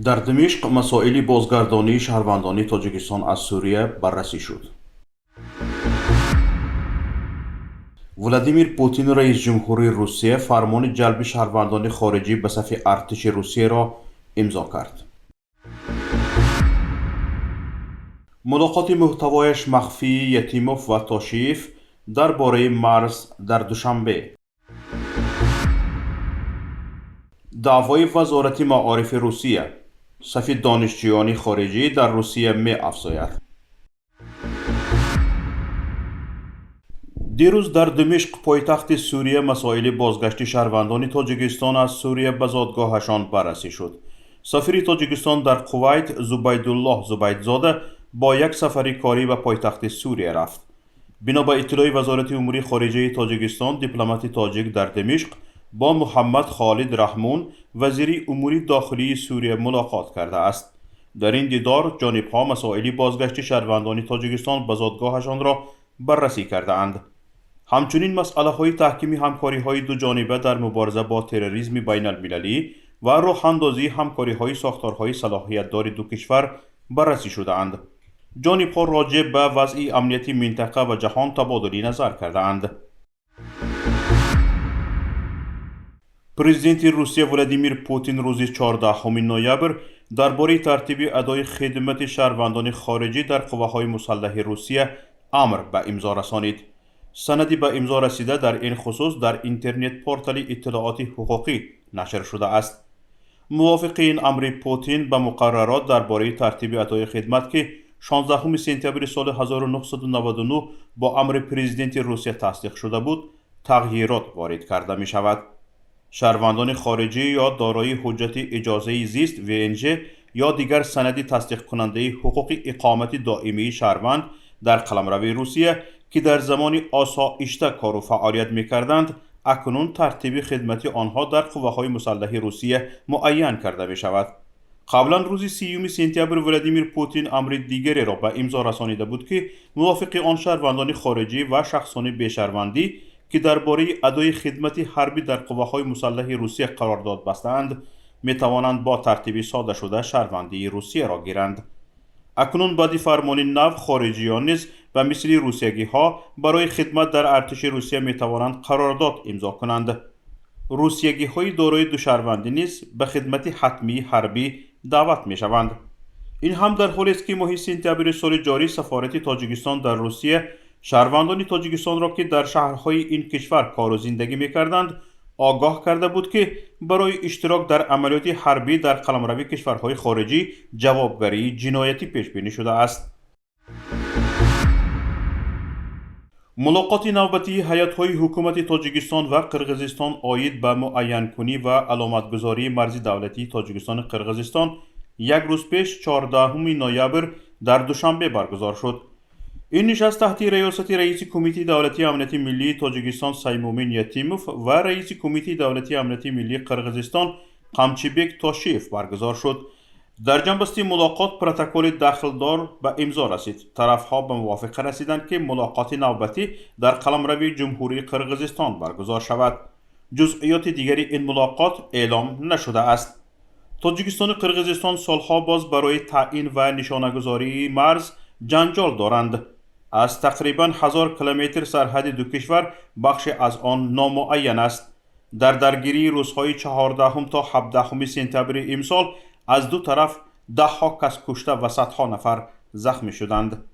در دمشق مسائل بازگردانی شهروندان تاجیکستان از سوریه بررسی شد. ولادیمیر پوتین رئیس جمهوری روسیه فرمان جلب شهروندان خارجی به صف ارتش روسیه را امضا کرد. ملاقات محتوایش مخفی یتیموف و تاشیف درباره مرز در دوشنبه. دعوای وزارت معارف روسیه صف دانشجویان خارجی در روسیه می افزاید. دیروز در دمشق پایتخت سوریه مسائل بازگشت شهروندان تاجیکستان از سوریه به زادگاهشان بررسی شد. سفیر تاجیکستان در کویت زبیدالله زبیدزاده با یک سفر کاری به پایتخت سوریه رفت. بنا به اطلاع وزارت امور خارجه تاجیکستان، دیپلمات تاجیک در دمشق با محمد خالد رحمون وزیر امور داخلی سوریه ملاقات کرده است. در این دیدار جانب‌ها مسائل بازگشت شهروندان تاجیکستان به زادگاهشان را بررسی کرده‌اند. همچنین مسئله‌های تحکیم همکاری‌های دو جانبه در مبارزه با تروریسم بین المللی و راه اندازی همکاری‌های ساختارهای صلاحیت‌دار دو کشور بررسی شده‌اند. جانب‌ها راجع به وضع امنیتی منطقه و جهان تبادل نظر کرده‌اند. پرزیدنت روسیه ولادیمیر پوتین روز 14 نوامبر درباره ترتیب ادای خدمت شهروندان خارجی در قوه‌های مسلح روسیه امر به امضا رسانید. سندی به امضا رسیده در این خصوص در اینترنت پورتال اطلاعات حقوقی نشر شده است. موافق این امر پوتین به مقررات درباره ترتیب ادای خدمت که 16 سپتامبر سال 1999 با امر پرزیدنت روسیه تصدیق شده بود، تغییرات وارد کرده می شود. شهروندان خارجی یا دارای حجت اجازه زیست VNG یا دیگر سندی تصدیق کننده حقوق اقامت دائمی شهروند در قلمرو روسیه که در زمان آسایشته کار و فعالیت می‌کردند، اکنون ترتیب خدمت آنها در قوه‌های مسلح روسیه معین کرده می شود. قبلا روز 30 سپتامبر ولادیمیر پوتین امر دیگری را به امضا رسانیده بود که موافق آن شهروندان خارجی و شخصان بی‌شهروندی که درباره ادای خدمت حربی در قوه‌های مسلح روسیه قرارداد بستند می توانند با ترتیب ساده شده شهروندی روسیه را گیرند. اکنون بعد فرمان نو خارجیان نیز به مثل روسیگی ها برای خدمت در ارتش روسیه می توانند قرارداد امضا کنند. روسیگی های دارای دو شهروندی نیز به خدمت حتمی حربی دعوت می شوند. این هم در حالی است که ماه سپتامبر سال جاری سفارت تاجیکستان در روسیه شهروندان تاجیکستان را که در شهرهای این کشور کار و زندگی می کردند آگاه کرده بود که برای اشتراک در عملیات حربی در قلمرو کشورهای خارجی جوابگری جنایتی پیش بینی شده است. ملاقات نوبتی هیئت‌های حکومت تاجیکستان و قرقیزستان عاید به معین کنی و علامتگذاری مرز دولتی تاجیکستان قرقیزستان یک روز پیش 14 نوامبر در دوشنبه برگزار شد. این نشست تحت ریاست رئیس کمیته دولتی امنیت ملی تاجیکستان سیمومین یتیموف و رئیس کمیته دولتی امنیت ملی قرقیزستان قمچیبک تاشیف برگزار شد. در جنبسته ملاقات پروتکل داخلدار به امضا رسید. طرفها به موافقه رسیدند که ملاقات نوبتی در قلمرو جمهوری قرقیزستان برگزار شود. جزئیات دیگری این ملاقات اعلام نشده است. تاجیکستان و قرقیزستان سالها باز برای تعیین و نشانه‌گذاری مرز جنجال دارند. از تقریباً 1000 کیلومتر سرحد دو کشور بخش از آن نامعین است. در درگیری روزهای 14 تا 17 سپتامبر امسال از دو طرف 10 کس کشته و صدها نفر زخمی شدند.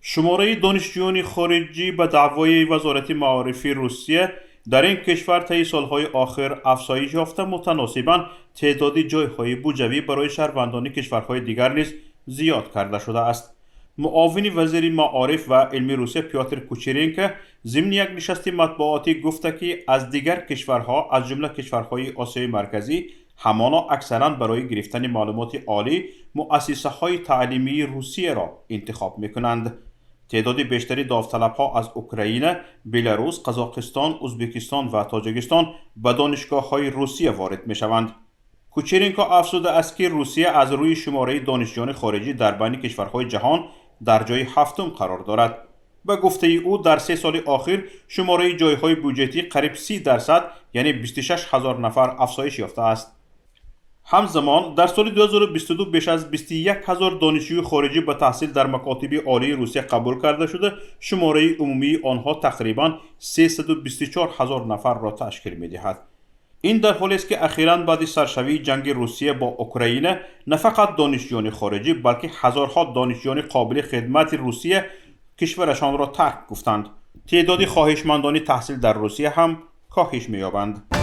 شماره دانشجویان خارجی به دعوای وزارت معارف روسیه در این کشور طی سالهای آخر افزایش یافته، متناسباً تعداد جایهای بوجوی برای شهروندان کشورهای دیگر نیز زیاد کرده شده است. معاون وزیر معارف و علم روسیه پیاتر کوچرینکو ضمن یک نشست مطبوعاتی گفته که از دیگر کشورها از جمله کشورهای آسیای مرکزی همانا اکثراً برای گرفتن معلومات عالی مؤسسه‌های تعلیمی روسیه را انتخاب می‌کنند. تعداد بیشتری داوطلب‌ها از اوکراین، بلاروس، قزاقستان، ازبکستان و تاجیکستان به دانشگاه‌های روسیه وارد می‌شوند. کوچرینکو افزوده است که روسیه از روی شماره دانشجویان خارجی در بین کشورهای جهان در جای هفتم قرار دارد. به گفته او در 3 سال اخیر شماره جایهای بودجتی قریب 30% یعنی 26,000 نفر افزایش یافته است. همزمان در سال 2022 بیش از 21,000 دانشجوی خارجی به تحصیل در مکاتب عالی روسیه قبول کرده شده، شماره عمومی آنها تقریباً 324,000 نفر را تشکیل می‌دهد. این در حالی است که اخیراً بعد سرشوی جنگ روسیه با اوکراین نه فقط دانشجویان خارجی بلکه هزارها دانشجویان قابل خدمت روسیه کشورشان را ترک گفتند. تعداد خواهشمندان تحصیل در روسیه هم کاهش می‌یابند.